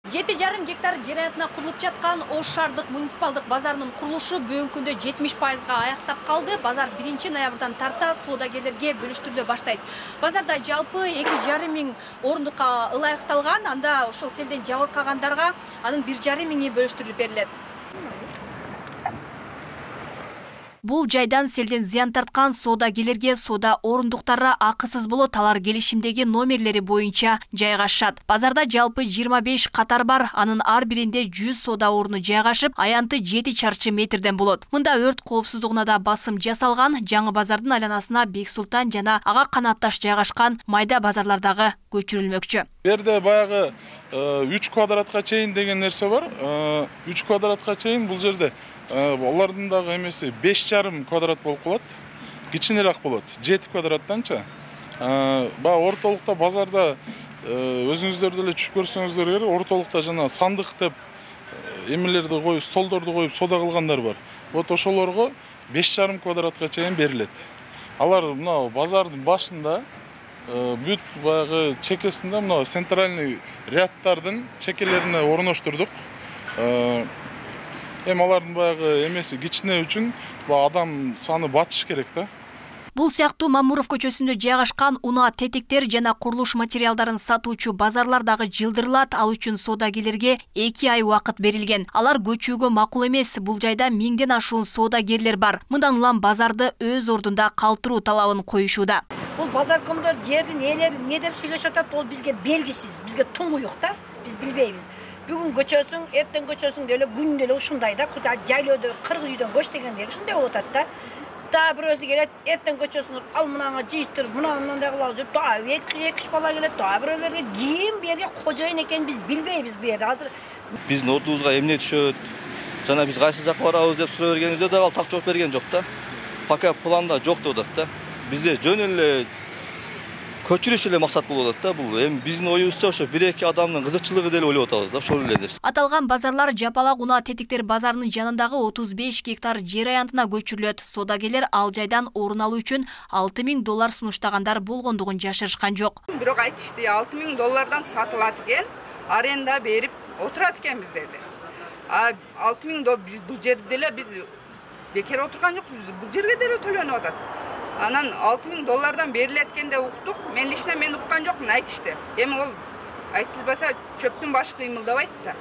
7,5 гектар жер аянтына курулуп жаткан Ош шаардык муниципалдык базарынын курулушу бүгүнкү күндө 70%га аяктап калды. Базар 1-ноябрдан тарта соодагерлерге бөлүштүрүлө баштайт. Базарда жалпы 2,5 миң орундукка ылайыкталган, анда ошол селден жабыркагандарга анын 1,5 миңи бөлүштүрүлүп берилет. Бул жайдан селден зыян тарткан соодагерлерге соода орундуктары акысыз болот, алар келишимдеги номерлери боюнча жайгашат. Базарда жалпы 25 катар бар, анын ар биринде 100 соода оруну жайгашып, аянты 7 чарчы метрден болот. Мында өрт коопсуздугуна да басым жасалган. Жаңы базардын айланасына Бек Султан жана ага канатташ жайгашкан майда базарлардагы көчүрүлмөкчү. Бу жерде баягы 3 квадратка чейин деген нерсе бар. 3 квадратка чейин бул жерде олардын дагы эмеси 5,5 квадрат болуп калат. Кичинерээк болот. 7 квадраттанча. Баягы ортолукта базарда өзүңүздөр деле түшүп көрсөңүздөр керек, ортолукта жана сандык деп эмелерди коюп, столдорду коюп соода кылгандар бар. Вот ошолорго 5,5 квадратка чейин берилет. Алар мына базардын башында бүт баягы чекесинде мына центральный ряддардын чекелерине орноштурдук. Эми алардын баягы эмеси кичине үчүн адам саны батыш керек да. Бул сыяктуу Мамуров көчөсүндө жайгашкан унаа тетиктер жана курулуш материалдарын сатуучу базарлар дагы жылдырылат. Ал үчүн соодагерлерге 2 ай убакыт берилген. Алар көчүүгө макул эмес. Бул жайда 1000ден ашуун соодагерлер бар. Мындан улам базарды өз ордунда калтыруу талабын коюшууда. Бул базар комдор жердин ээлери эмне деп сүйлөшүп атат, ол бизге белгисиз, бизге туңуюк да, биз билбейбиз. Бүгүн көчөсүң, эртең көчөсүң деле күндө эле ушундай да, жайлоодо 40 үйдөн көч дегенде ушундай болуп атат да. Да бирөөсү келет, эртең көчөсүң, ал мынага жыйыштыр, мынандай кылабыз деп, да 2-3 бала келет, да бирөөлөргө ким бу жерге кожоюн экенин биз билбейбиз бу жерде. Азыр биздин ордубузга эмне түшөт, жана биз кайсы жакка барабыз деп суроо бергенибизде дагы ал так жооп берген жок да. Пока планда жок деп атат да. Бизде жөн эле көчүрүш эле максат болуп атат да. Бул эми биздин оюбузча ошо 1-2 адамдын кызыкчылыгы деле ойлоп атабыз да, ошол эле нерсе. Аталган базарлар Жапалак унаа тетиктер базарынын жанындагы 35 гектар жер аянтына көчүрүлөт. Соодагерлер ал жайдан орун алуу үчүн $6,000 сунуштагандар болгондугун жашырышкан жок. Бирок айтышты $6,000 сатылат экен, аренда берип отурат экенбиз деди. $6,000 бул жерде деле биз бекер отурган жокпуз, бул жерге деле төлөнүп атат. Анан $6,000 берилет экен деп уктук. Мен лично уккан жокмун, айтышты. Эми ол айтылбаса чөптүн башы кыймылдабайт да.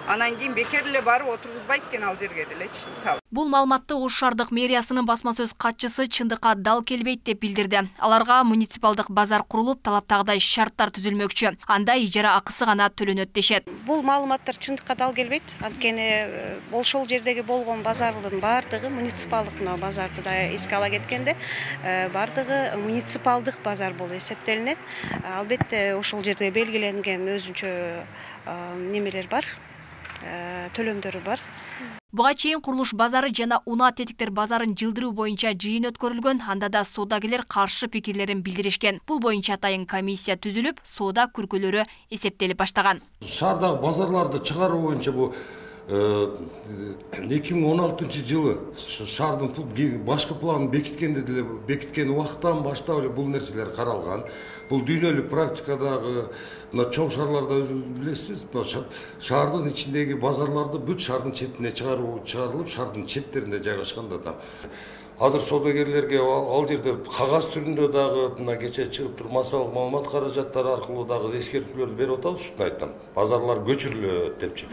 Анан кийин бекер эле барып отургузбайт экен ал жерге делечи мисалы. Бул маалыматты Ош шаардык мэриясынын басма сөз катчысы чындыкка дал келбейт деп билдирди. Аларга муниципалдык базар курулуп, талаптагыдай шарттар түзүлмөкчү. Анда ижара акысы гана төлөнөт дешет. Бул маалыматтар чындыкка дал келбейт. Анткени ошол жердеги болгон базардын бардыгы муниципалдык базарды да эске ала кеткенде, бардыгы муниципалдык базар болуп эсептелинет. Албетте ошол жерде белгиленген өзүнчө немелер бар. Төлөмдөрү бар. Буга чейин курулуш базары жана унаа тетиктер базарын жылдыруу боюнча жыйын өткөрүлгөн. Анда да соодагерлер каршы пикирлерин билдиришкен. Бул боюнча атайын комиссия түзүлүп, соода күркөлөрү эсептелип баштаган. Шаардагы базарларды чыгаруу боюнча бул 2016 жылы шаардын башкы планын бекиткен убакыттан баштап эле бул нерселер каралган. Бул дүйнөлүк практикадагы чоң шаарларда өзүңүз билесиз, шаардын ичиндеги базарларды бүт шаардын четине чыгарылып, шаардын четтеринде жайгашканда да. Азыр соодагерлерге ал жерде кагаз түрүндө дагы мына кече чыгып туруп массалык маалымат каражаттары аркылуу дагы эскертүүлөрдү берип атабыз, ушуну айттым. Базарлар көчүрүлөт депчи.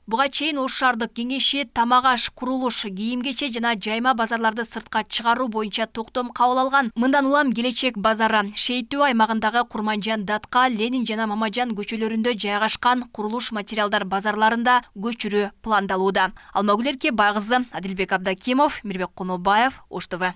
Буга чейин Ош шаардык кеңеши тамак аш, курулуш, кийим кече жана жайма базарларды сыртка чыгаруу боюнча токтом кабыл алган. Мындан улам Келечек базары, Шейтүү аймагындагы Курманжан, Датка, Ленин жана Мамажан көчөлөрүндө жайгашкан курулуш материалдар базарларында көчүрүү пландалууда. Алмагүл Эрке, Байгызы, Адилбек Абдакимов, Мирбек Конобаев, Ош ТВ.